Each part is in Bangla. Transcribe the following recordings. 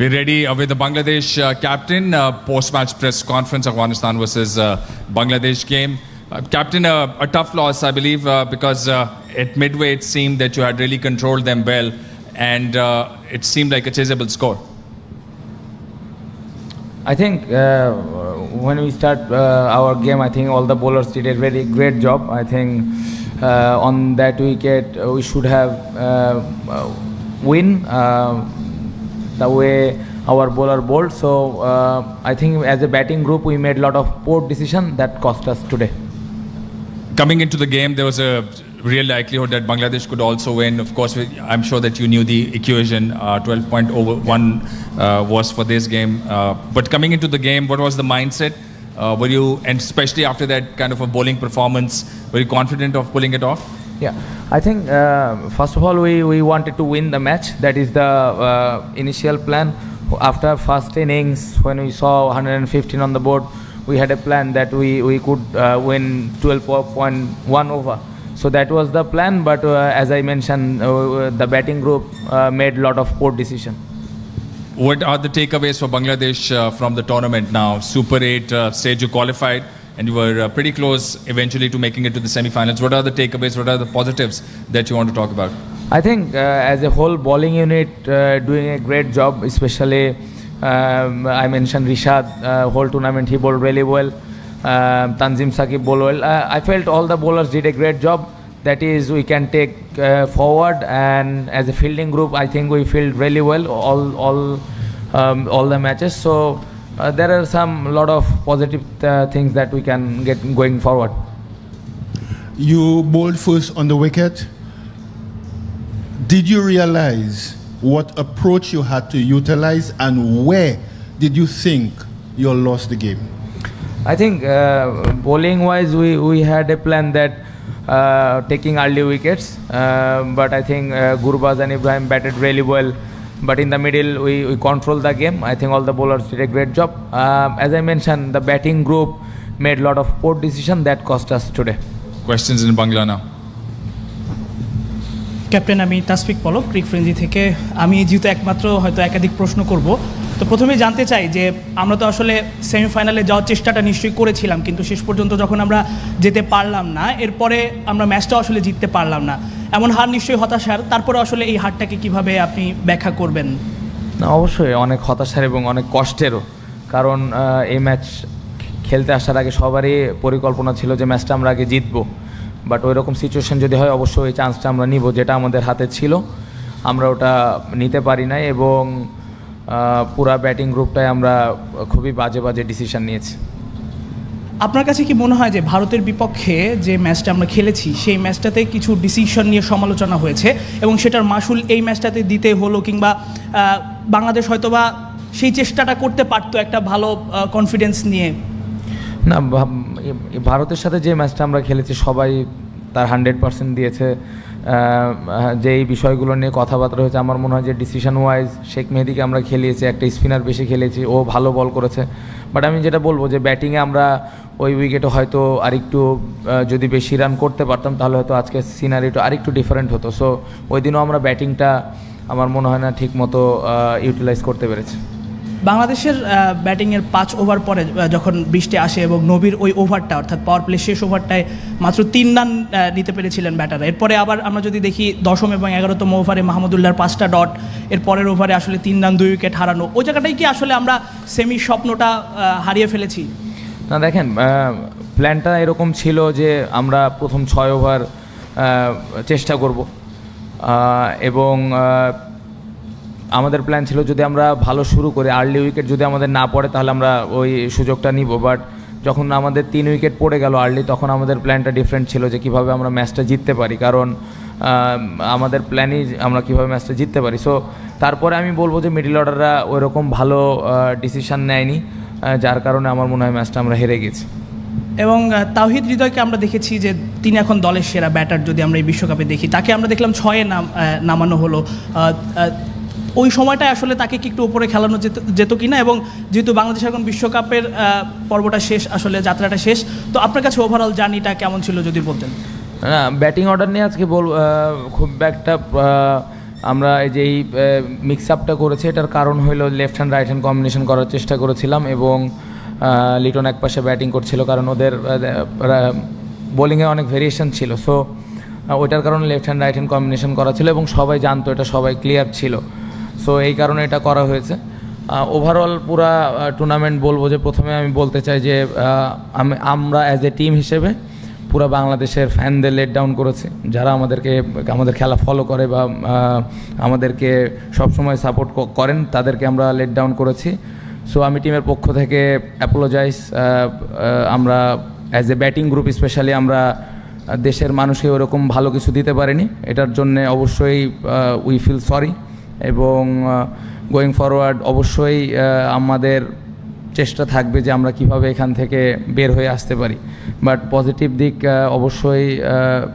We're ready with the Bangladesh captain, post-match press conference of Afghanistan versus Bangladesh game. Captain, a tough loss, I believe, because at midway it seemed that you had really controlled them well, and it seemed like a chaseable score. I think when we start our game, I think all the bowlers did a very great job. I think on that wicket we should have win the way our bowler bowled. So I think as a batting group we made a lot of poor decisions that cost us today. Coming into the game, there was a real likelihood that Bangladesh could also win. Of course, I'm sure that you knew the equation, 12.01 was for this game. But coming into the game, what was the mindset? Were you, and especially after that kind of a bowling performance, were you confident of pulling it off? Yeah, I think first of all we wanted to win the match. That is the initial plan. After first innings, when we saw 115 on the board, we had a plan that we could win 12.1 over. So that was the plan, but as I mentioned, the batting group made a lot of poor decisions. What are the takeaways for Bangladesh from the tournament now? Super 8 stage you qualified, and you were pretty close eventually to making it to the semi-finals. What are the takeaways? What are the positives that you want to talk about? I think as a whole bowling unit doing a great job, especially I mentioned Rishad, whole tournament he bowled really well. Tanzim Saqib bowled well. I felt all the bowlers did a great job. That is, we can take forward, and as a fielding group, I think we field really well all the matches. So there are some lot of positive things that we can get going forward. You bowled first on the wicket. Did you realize what approach you had to utilize, and where did you think you lost the game? I think bowling wise we had a plan that taking early wickets, but I think Gurbaz and Ibrahim batted really well, but in the middle we controlled the game. I think all the bowlers did a great job. As I mentioned, the batting group made a lot of poor decisions that cost us today. Questions in Bangla now. Captain, আমি তাসফিক পলক ক্রিক ফ্রেঞ্জি থেকে। আমি যেহেতু একমাত্র হয়তো একাধিক প্রশ্ন করব, তো প্রথমেই জানতে চাই যে আমরা তো আসলে সেমিফাইনালে যাওয়ার চেষ্টাটা নিশ্চয়ই করেছিলাম, কিন্তু শেষ পর্যন্ত যখন আমরা যেতে পারলাম না, এরপরে আমরা ম্যাচটাও আসলে জিততে পারলাম না। এমন হার নিশ্চয়ই হতাশার। তারপরে আসলে এই হারটাকে কিভাবে আপনি ব্যাখ্যা করবেন? না, অবশ্যই অনেক হতাশার এবং অনেক কষ্টেরও, কারণ এই ম্যাচ খেলতে আসার আগে সবারই পরিকল্পনা ছিল যে ম্যাচটা আমরা আগে জিতবো, বাট ওই রকম সিচুয়েশন যদি হয় অবশ্যই এই চান্সটা আমরা নিব, যেটা আমাদের হাতে ছিল আমরা ওটা নিতে পারি নাই, এবং পুরা ব্যাটিং গ্রুপটাই আমরা খুবই বাজে বাজে ডিসিশন নিয়েছি। আপনার কাছে কি মনে হয় যে ভারতের বিপক্ষে যে ম্যাচটা আমরা খেলেছি সেই ম্যাচটাতে কিছু ডিসিশন নিয়ে সমালোচনা হয়েছে, এবং সেটার মাসুল এই ম্যাচটাতে দিতে হলো, কিংবা বাংলাদেশ হয়তোবা সেই চেষ্টাটা করতে পারতো একটা ভালো কনফিডেন্স নিয়ে? না, ভারতের সাথে যে ম্যাচটা আমরা খেলেছি সবাই তার 100% দিয়েছে। যে এই বিষয়গুলো নিয়ে কথাবার্তা হয়েছে, আমার মনে হয় যে ডিসিশন ওয়াইজ শেখ মেহেদিকে আমরা খেলিয়েছি, একটা স্পিনার বেশি খেলেছি, ও ভালো বল করেছে। বাট আমি যেটা বলবো যে ব্যাটিংয়ে আমরা ওই উইকেটে হয়তো আরেকটু যদি বেশি রান করতে পারতাম তাহলে হয়তো আজকে সিনারিটা আরেকটু ডিফারেন্ট হতো। সো ওই দিনও আমরা ব্যাটিংটা আমার মনে হয় না ঠিক মতো ইউটিলাইজ করতে পেরেছি। বাংলাদেশের ব্যাটিংয়ের 5 ওভার পরে যখন বৃষ্টি আসে এবং নবীর ওই ওভারটা অর্থাৎ পাওয়ার প্লে শেষ ওভারটায় মাত্র 3 রান নিতে পেরেছিলেন ব্যাটাররা। এরপরে আবার আমরা যদি দেখি 10ম এবং 11তম ওভারে মাহমুদুল্লাহর 5টা ডট, এর পরের ওভারে আসলে 3 রান 2 উইকেট হারানো, ওই জায়গাটাই কি আসলে আমরা সেমি স্বপ্নটা হারিয়ে ফেলেছি? না, দেখেন প্ল্যানটা এরকম ছিল যে আমরা প্রথম 6 ওভার চেষ্টা করব, এবং আমাদের প্ল্যান ছিল যদি আমরা ভালো শুরু করি, আর্লি উইকেট যদি আমাদের না পড়ে তাহলে আমরা ওই সুযোগটা নিব। বাট যখন আমাদের 3 উইকেট পড়ে গেল আর্লি, তখন আমাদের প্ল্যানটা ডিফারেন্ট ছিল যে কীভাবে আমরা ম্যাচটা জিততে পারি, কারণ আমাদের প্ল্যানই আমরা কীভাবে ম্যাচটা জিততে পারি। সো তারপরে আমি বলবো যে মিডল অর্ডাররা ওইরকম ভালো ডিসিশান নেয়নি, যার কারণে আমার মনে হয় ম্যাচটা আমরা হেরে গেছি। এবং তাওহিদ হৃদয়কে আমরা দেখেছি যে তিনি এখন দলের সেরা ব্যাটার, যদি আমরা এই বিশ্বকাপে দেখি, তাকে আমরা দেখলাম 6-এ নামানো হলো। ওই সময়টায় আসলে তাকে কি একটু উপরে খেলানো যেত কিনা, এবং যেহেতু বাংলাদেশ এখন বিশ্বকাপের পর্বটা শেষ, আসলে যাত্রাটা শেষ, তো আপনার কাছে ওভারঅল জার্নিটা কেমন ছিল যদি বলতেন? না, ব্যাটিং অর্ডার নিয়ে আজকে খুব একটা আমরা এই যে এই মিক্স আপটা করেছি এটার কারণ হলো left hand right hand combination করার চেষ্টা করেছিলাম, এবং লিটন এক পাশে ব্যাটিং করছিল কারণ ওদের বোলিংয়ে অনেক ভেরিয়েশন ছিল। সো ওইটার কারণে left hand right hand combination করা ছিল এবং সবাই জানতো, এটা সবাই ক্লিয়ার ছিল। সো এই কারণে এটা করা হয়েছে। ওভারঅল পুরা টুর্নামেন্ট বলবো যে প্রথমে আমি বলতে চাই যে আমরা অ্যাজ এ টিম হিসেবে পুরো বাংলাদেশের ফ্যানদের লেট ডাউন করেছে, যারা আমাদের খেলা ফলো করে বা আমাদেরকে সবসময় সাপোর্ট করেন, তাদেরকে আমরা লেট ডাউন করেছি। সো আমি টিমের পক্ষ থেকে অ্যাপোলোজাইজ। আমরা as a batting group specially আমরা দেশের মানুষকে ওরকম ভালো কিছু দিতে পারিনি, এটার জন্যে অবশ্যই উই ফিল সরি, এবং গোয়িং ফরওয়ার্ড অবশ্যই আমাদের চেষ্টা থাকবে যে আমরা কিভাবে এখান থেকে বের হয়ে আসতে পারি। বাট পজিটিভ দিক অবশ্যই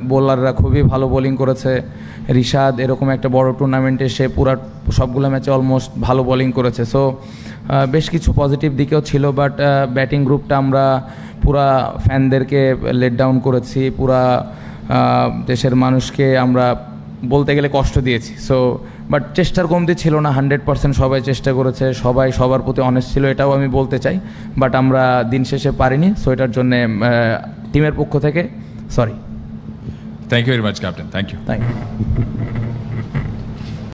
বোলাররা খুবই ভালো বোলিং করেছে। রিশাদ এরকম একটা বড় টুর্নামেন্টে সে পুরা সবগুলো ম্যাচে অলমোস্ট ভালো বোলিং করেছে। সো বেশ কিছু পজিটিভ দিকেও ছিল, বাট ব্যাটিং গ্রুপটা আমরা পুরা ফ্যানদেরকে লেট ডাউন করেছি, পুরা দেশের মানুষকে আমরা বলতে গেলে কষ্ট দিয়েছি। সো বাট চেষ্টার কমতি ছিল না, 100% সবাই চেষ্টা করেছে, সবাই সবার প্রতি অনেস্ট ছিল, এটাও আমি বলতে চাই। বাট আমরা দিন শেষে পারিনি, সো এটার জন্যে টিমের পক্ষ থেকে sorry. Thank you very much captain. Thank you.